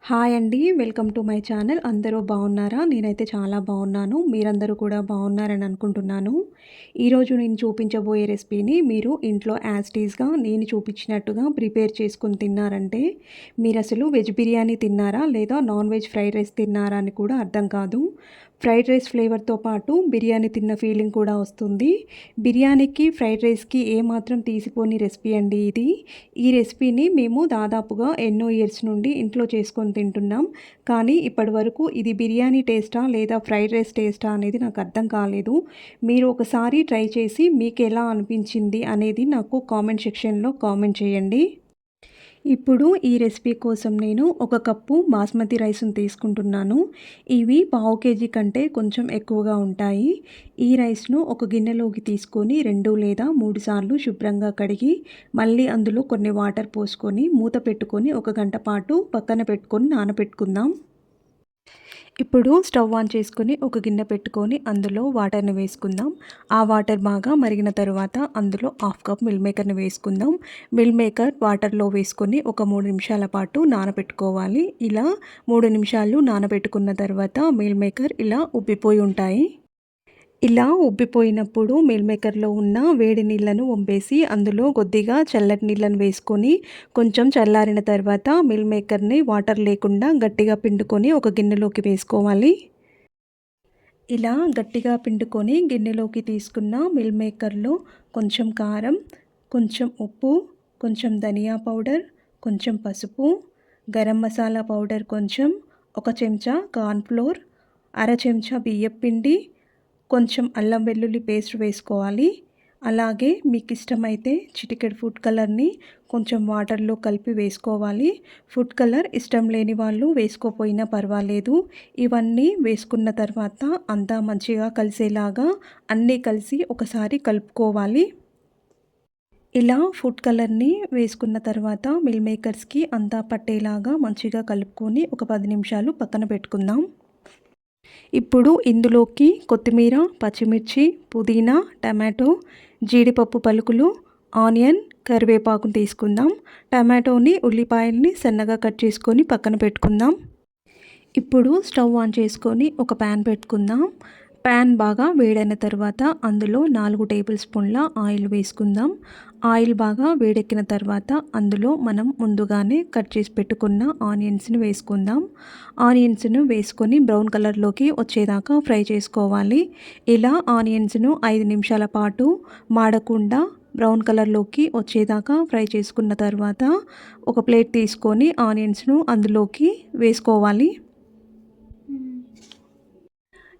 Hi అండి. Welcome to my channel. అందరూ బాగున్నారా? నేనైతే చాలా బాగున్నాను. మీరందరూ కూడా బాగున్నారని అనుకుంటున్నాను. ఈరోజు నేను చూపించబోయే రెసిపీని మీరు ఇంట్లో యాజ్ టీజ్‌గా నేను చూపించినట్టుగా ప్రిపేర్ చేసుకొని తిన్నారంటే మీరసలు వెజ్ బిర్యానీ తిన్నారా? లేదా నాన్ వెజ్ ఫ్రైడ్ రైస్ తిన్నారా అని కూడా అర్థం కాదు. ఫ్రైడ్ రైస్ ఫ్లేవర్‌తో పాటు బిర్యానీ తిన్న ఫీలింగ్ కూడా వస్తుంది. బిర్యానీకి, ఫ్రైడ్ రైస్‌కి ఏమాత్రం తీసిపోని రెసిపీ అండి ఇది. ఈ రెసిపీని మేము దాదాపుగా ఎన్నో ఇయర్స్ నుండి ఇంట్లో చేసుకొని తింటున్నాం. కానీ ఇప్పటివరకు ఇది బిర్యానీ టేస్టా లేదా ఫ్రైడ్ రైస్ టేస్టా అనేది నాకు అర్థం కాలేదు. మీరు ఒకసారి ట్రై చేసి మీకెలా అనిపించింది అనేది నాకు కామెంట్ సెక్షన్‌లో కామెంట్ చేయండి. ఇప్పుడు ఈ రెసిపీ కోసం నేను ఒక కప్పు బాస్మతి రైస్‌ని తీసుకుంటున్నాను. ఇవి పావు కేజీ కంటే కొంచెం ఎక్కువగా ఉంటాయి. ఈ రైస్‌ను ఒక గిన్నెలోకి తీసుకొని 2 లేదా 3 సార్లు శుభ్రంగా కడిగి మళ్ళీ అందులో కొన్ని వాటర్ పోసుకొని మూత పెట్టుకొని ఒక గంట పాటు పక్కన పెట్టుకొని నానబెట్టుకుందాం. ఇప్పుడు స్టవ్ ఆన్ చేసుకొని ఒక గిన్నె పెట్టుకొని అందులో వాటర్ని వేసుకుందాం. ఆ వాటర్ బాగా మరిగిన తర్వాత అందులో హాఫ్ కప్ మిల్ మేకర్ని వేసుకుందాం. మిల్ మేకర్ వాటర్లో వేసుకొని ఒక 3 నిమిషాల పాటు నానబెట్టుకోవాలి. ఇలా 3 నిమిషాలు నానబెట్టుకున్న తర్వాత మిల్ మేకర్ ఇలా ఉబ్బిపోయి ఉంటాయి. ఇలా ఉబ్బిపోయినప్పుడు మీల్ మేకర్లో ఉన్న వేడి నీళ్ళను వంపేసి అందులో కొద్దిగా చల్లటి నీళ్ళను వేసుకొని కొంచెం చల్లారిన తర్వాత మీల్ మేకర్ని వాటర్ లేకుండా గట్టిగా పిండుకొని ఒక గిన్నెలోకి వేసుకోవాలి. ఇలా గట్టిగా పిండుకొని గిన్నెలోకి తీసుకున్న మీల్ మేకర్లో కొంచెం కారం, కొంచెం ఉప్పు, కొంచెం ధనియా పౌడర్, కొంచెం పసుపు, గరం మసాలా పౌడర్ కొంచెం, ఒక చెంచా కార్న్‌ఫ్లోర్, అర చెంచా బియ్యపు పిండి, కొంచెం అల్లం వెల్లుల్లి పేస్ట్ వేసుకోవాలి. అలాగే మీకు ఇష్టమైతే చిటికెడు ఫుడ్ కలర్ని కొంచెం వాటర్లో కలిపి వేసుకోవాలి. ఫుడ్ కలర్ ఇష్టం లేని వాళ్ళు వేసుకోపోయినా పర్వాలేదు. ఇవన్నీ వేసుకున్న తర్వాత అంతా మంచిగా కలిసేలాగా అన్నీ కలిసి ఒకసారి కలుపుకోవాలి. ఇలా ఫుడ్ కలర్ని వేసుకున్న తర్వాత మిల్ మేకర్స్కి అంతా పట్టేలాగా మంచిగా కలుపుకొని ఒక 10 నిమిషాలు పక్కన పెట్టుకుందాం. ఇప్పుడు ఇందులోకి కొత్తిమీర, పచ్చిమిర్చి, పుదీనా, టమాటో, జీడిపప్పు పలుకులు, ఆనియన్, కరివేపాకును తీసుకుందాం. టమాటోని, ఉల్లిపాయల్ని సన్నగా కట్ చేసుకొని పక్కన పెట్టుకుందాం. ఇప్పుడు స్టవ్ ఆన్ చేసుకొని ఒక ప్యాన్ పెట్టుకుందాం. ప్యాన్ బాగా వేడైన తర్వాత అందులో 4 టేబుల్ స్పూన్ల ఆయిల్ వేసుకుందాం. ఆయిల్ బాగా వేడెక్కిన తర్వాత అందులో మనం ముందుగానే కట్ చేసి పెట్టుకున్న ఆనియన్స్ని వేసుకుందాం. ఆనియన్స్ను వేసుకొని బ్రౌన్ కలర్లోకి వచ్చేదాకా ఫ్రై చేసుకోవాలి. ఇలా ఆనియన్స్ను 5 నిమిషాల పాటు మాడకుండా బ్రౌన్ కలర్లోకి వచ్చేదాకా ఫ్రై చేసుకున్న తర్వాత ఒక ప్లేట్ తీసుకొని ఆనియన్స్ను అందులోకి వేసుకోవాలి.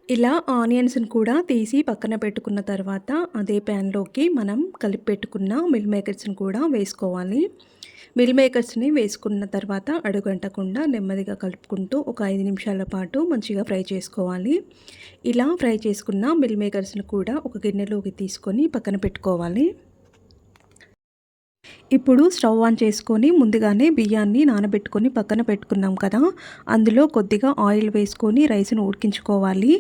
ఇలా ఆనియన్స్ని కూడా తీసి పక్కన పెట్టుకున్న తర్వాత అదే ప్యాన్లోకి మనం కలిపి పెట్టుకున్న మిల్ మేకర్స్ని కూడా వేసుకోవాలి. మిల్ మేకర్స్ని వేసుకున్న తర్వాత అడుగంటకుండా నెమ్మదిగా కలుపుకుంటూ ఒక 5 నిమిషాల పాటు మంచిగా ఫ్రై చేసుకోవాలి. ఇలా ఫ్రై చేసుకున్న మిల్ మేకర్స్ని కూడా ఒక గిన్నెలోకి తీసుకొని పక్కన పెట్టుకోవాలి. ఇప్పుడు స్టవ్ ఆన్ చేసుకొని ముందుగానే బియ్యాన్ని నానబెట్టుకొని పక్కన పెట్టుకున్నాం కదా, అందులో కొద్దిగా ఆయిల్ వేసుకొని రైస్ను ఉడికించుకోవాలి.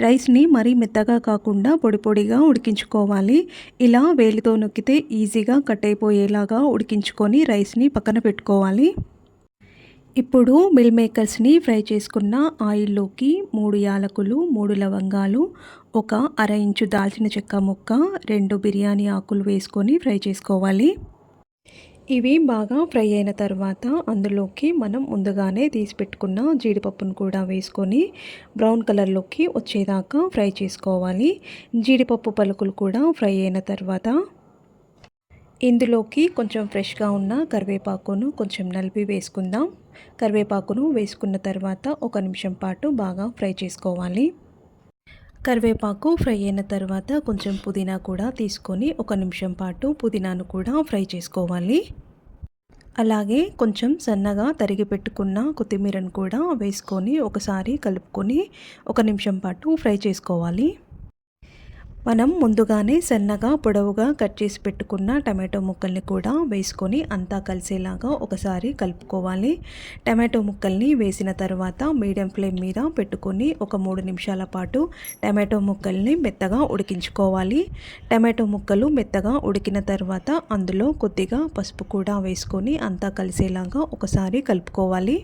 రైస్ని మరీ మెత్తగా కాకుండా పొడి పొడిగా ఉడికించుకోవాలి. ఇలా వేలితో నొక్కితే ఈజీగా కట్ అయిపోయేలాగా ఉడికించుకొని రైస్ని పక్కన పెట్టుకోవాలి. ఇప్పుడు మిల్ మేకర్స్ని ఫ్రై చేసుకున్న ఆయిల్లోకి 3 యాలకులు, 3 లవంగాలు, ఒక అర ఇంచు దాల్చిన చెక్క ముక్క, 2 బిర్యానీ ఆకులు వేసుకొని ఫ్రై చేసుకోవాలి. ఇవి బాగా ఫ్రై అయిన తర్వాత అందులోకి మనం ముందుగానే తీసి పెట్టుకున్న జీడిపప్పును కూడా వేసుకొని బ్రౌన్ కలర్లోకి వచ్చేదాకా ఫ్రై చేసుకోవాలి. జీడిపప్పు పలుకులు కూడా ఫ్రై అయిన తర్వాత ఇందులోకి కొంచెం ఫ్రెష్గా ఉన్న కరివేపాకును కొంచెం నలిపి వేసుకుందాం. కరివేపాకును వేసుకున్న తర్వాత 1 నిమిషం పాటు బాగా ఫ్రై చేసుకోవాలి. కరివేపాకు ఫ్రై అయిన తర్వాత కొంచెం పుదీనా కూడా తీసుకొని 1 నిమిషం పాటు పుదీనాను కూడా ఫ్రై చేసుకోవాలి. అలాగే కొంచెం సన్నగా తరిగి పెట్టుకున్న కొత్తిమీరను కూడా వేసుకొని ఒకసారి కలుపుకొని 1 నిమిషం పాటు ఫ్రై చేసుకోవాలి. మనం ముందుగానే సన్నగా పొడవుగా కట్ చేసి పెట్టుకున్న టమాటో ముక్కల్ని కూడా వేసుకొని అంతా కలిసేలాగా ఒకసారి కలుపుకోవాలి. టమాటో ముక్కల్ని వేసిన తర్వాత మీడియం ఫ్లేమ్ మీద పెట్టుకొని ఒక 3 నిమిషాల పాటు టమాటో ముక్కల్ని మెత్తగా ఉడికించుకోవాలి. టమాటో ముక్కలు మెత్తగా ఉడికిన తర్వాత అందులో కొద్దిగా పసుపు కూడా వేసుకొని అంతా కలిసేలాగా ఒకసారి కలుపుకోవాలి.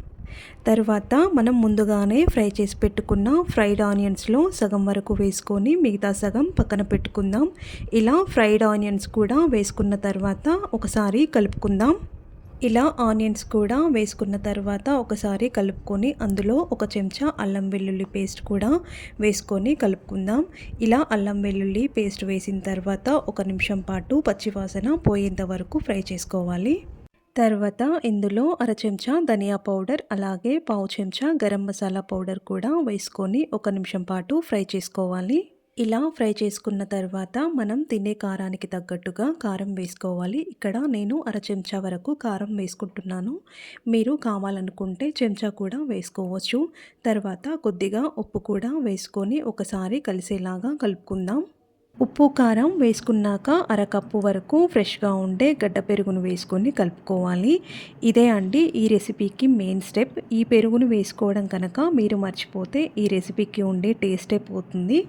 తర్వాత మనం ముందుగానే ఫ్రై చేసి పెట్టుకున్న ఫ్రైడ్ ఆనియన్స్లో సగం వరకు వేసుకొని మిగతా సగం పక్కన పెట్టుకుందాం. ఇలా ఫ్రైడ్ ఆనియన్స్ కూడా వేసుకున్న తర్వాత ఒకసారి కలుపుకుందాం. ఇలా ఆనియన్స్ కూడా వేసుకున్న తర్వాత ఒకసారి కలుపుకొని అందులో ఒక చెంచా అల్లం వెల్లుల్లి పేస్ట్ కూడా వేసుకొని కలుపుకుందాం. ఇలా అల్లం వెల్లుల్లి పేస్ట్ వేసిన తర్వాత 1 నిమిషం పాటు పచ్చివాసన పోయేంత వరకు ఫ్రై చేసుకోవాలి. తర్వాత ఇందులో అర చెంచా ధనియా పౌడర్ అలాగే పావు చెంచా గరం మసాలా పౌడర్ కూడా వేసుకొని 1 నిమిషం పాటు ఫ్రై చేసుకోవాలి. ఇలా ఫ్రై చేసుకున్న తర్వాత మనం తినే కారానికి తగ్గట్టుగా కారం వేసుకోవాలి. ఇక్కడ నేను అర చెంచా వరకు కారం వేసుకుంటున్నాను. మీరు కావాలనుకుంటే చెంచా కూడా వేసుకోవచ్చు. తర్వాత కొద్దిగా ఉప్పు కూడా వేసుకొని ఒకసారి కలిసేలాగా కలుపుకుందాం. ఉప్పు కారం వేసుకున్నాక అరకప్పు వరకు ఫ్రెష్గా ఉండే గడ్డ పెరుగును వేసుకొని కలుపుకోవాలి. ఇదే అండి ఈ రెసిపీకి మెయిన్ స్టెప్. ఈ పెరుగును వేసుకోవడం కనుక మీరు మర్చిపోతే ఈ రెసిపీకి ఉండే టేస్టే పోతుంది.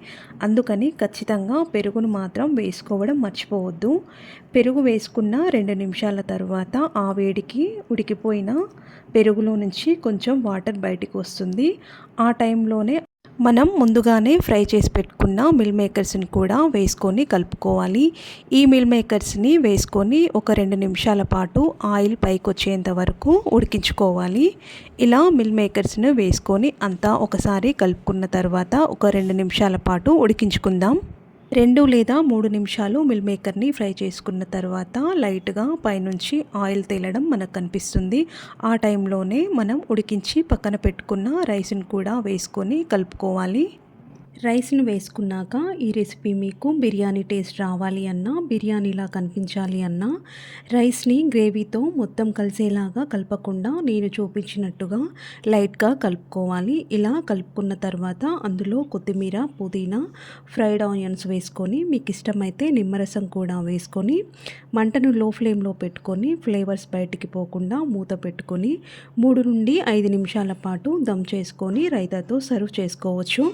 అందుకని ఖచ్చితంగా పెరుగును మాత్రం వేసుకోవడం మర్చిపోవద్దు. పెరుగు వేసుకున్న 2 నిమిషాల తర్వాత ఆ వేడికి ఉడికిపోయిన పెరుగులో నుంచి కొంచెం వాటర్ బయటికి వస్తుంది. ఆ టైంలోనే మనం ముందుగానే ఫ్రై చేసి పెట్టుకున్న మిల్ మేకర్స్ని కూడా వేసుకొని కలుపుకోవాలి. ఈ మిల్ మేకర్స్ని వేసుకొని ఒక 2 నిమిషాల పాటు ఆయిల్ పైకి వచ్చేంత వరకు ఉడికించుకోవాలి. ఇలా మిల్ మేకర్స్ని వేసుకొని అంతా ఒకసారి కలుపుకున్న తర్వాత ఒక 2 నిమిషాల పాటు ఉడికించుకుందాం. 2 లేదా 3 నిమిషాలు మిల్ మేకర్ని ఫ్రై చేసుకున్న తర్వాత లైట్గా పైనుంచి ఆయిల్ తేలడం మనకు కనిపిస్తుంది. ఆ టైంలోనే మనం ఉడికించి పక్కన పెట్టుకున్న రైస్ని కూడా వేసుకొని కలుపుకోవాలి. రైస్ని వేసుకున్నాక ఈ రెసిపీ మీకు బిర్యానీ టేస్ట్ రావాలి అన్నా, బిర్యానీలా కనిపించాలి అన్నా రైస్ని గ్రేవీతో మొత్తం కలిసేలాగా కలపకుండా నేను చూపించినట్టుగా లైట్గా కలుపుకోవాలి. ఇలా కలుపుకున్న తర్వాత అందులో కొత్తిమీర, పుదీనా, ఫ్రైడ్ ఆనియన్స్ వేసుకొని మీకు ఇష్టమైతే నిమ్మరసం కూడా వేసుకొని మంటను లో ఫ్లేమ్లో పెట్టుకొని ఫ్లేవర్స్ బయటికి పోకుండా మూత పెట్టుకొని 3 నుండి 5 నిమిషాల పాటు దమ్ చేసుకొని రైతాతో సర్వ్ చేసుకోవచ్చు.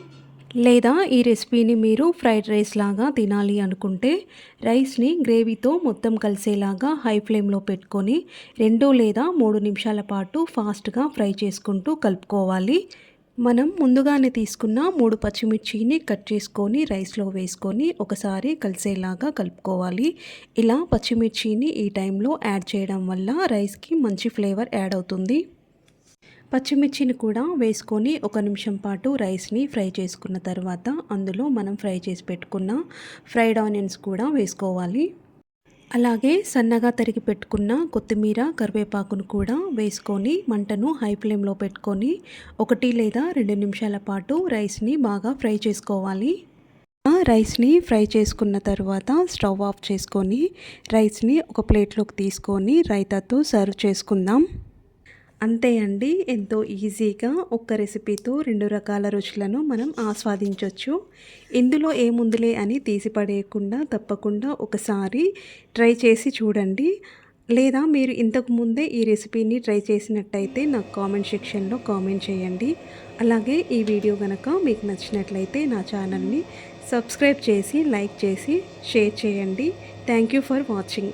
లేదా ఈ రెసిపీని మీరు ఫ్రైడ్ రైస్ లాగా తినాలి అనుకుంటే రైస్ని గ్రేవీతో మొత్తం కలిసేలాగా హై ఫ్లేమ్లో పెట్టుకొని 2 లేదా 3 నిమిషాల పాటు ఫాస్ట్గా ఫ్రై చేసుకుంటూ కలుపుకోవాలి. మనం ముందుగానే తీసుకున్న 3 పచ్చిమిర్చిని కట్ చేసుకొని రైస్లో వేసుకొని ఒకసారి కలిసేలాగా కలుపుకోవాలి. ఇలా పచ్చిమిర్చిని ఈ టైంలో యాడ్ చేయడం వల్ల రైస్కి మంచి ఫ్లేవర్ యాడ్ అవుతుంది. పచ్చిమిర్చిని కూడా వేసుకొని 1 నిమిషం పాటు రైస్ని ఫ్రై చేసుకున్న తర్వాత అందులో మనం ఫ్రై చేసి పెట్టుకున్న ఫ్రైడ్ ఆనియన్స్ కూడా వేసుకోవాలి. అలాగే సన్నగా తరిగి పెట్టుకున్న కొత్తిమీర, కరివేపాకును కూడా వేసుకొని మంటను హై ఫ్లేమ్లో పెట్టుకొని 1 లేదా 2 నిమిషాల పాటు రైస్ని బాగా ఫ్రై చేసుకోవాలి. రైస్ని ఫ్రై చేసుకున్న తర్వాత స్టవ్ ఆఫ్ చేసుకొని రైస్ని ఒక ప్లేట్లోకి తీసుకొని రైతాతో సర్వ్ చేసుకుందాం. అంతే అండి, ఎంతో ఈజీగా ఒక్క రెసిపీతో 2 రకాల రుచులను మనం ఆస్వాదించవచ్చు. ఇందులో ఏముందిలే అని తీసిపడేయకుండా తప్పకుండా ఒకసారి ట్రై చేసి చూడండి. లేదా మీరు ఇంతకు ముందే ఈ రెసిపీని ట్రై చేసినట్టయితే నాకు కామెంట్ సెక్షన్లో కామెంట్ చేయండి. అలాగే ఈ వీడియో కనుక మీకు నచ్చినట్లయితే నా ఛానల్ని సబ్స్క్రైబ్ చేసి లైక్ చేసి షేర్ చేయండి. Thank you for watching.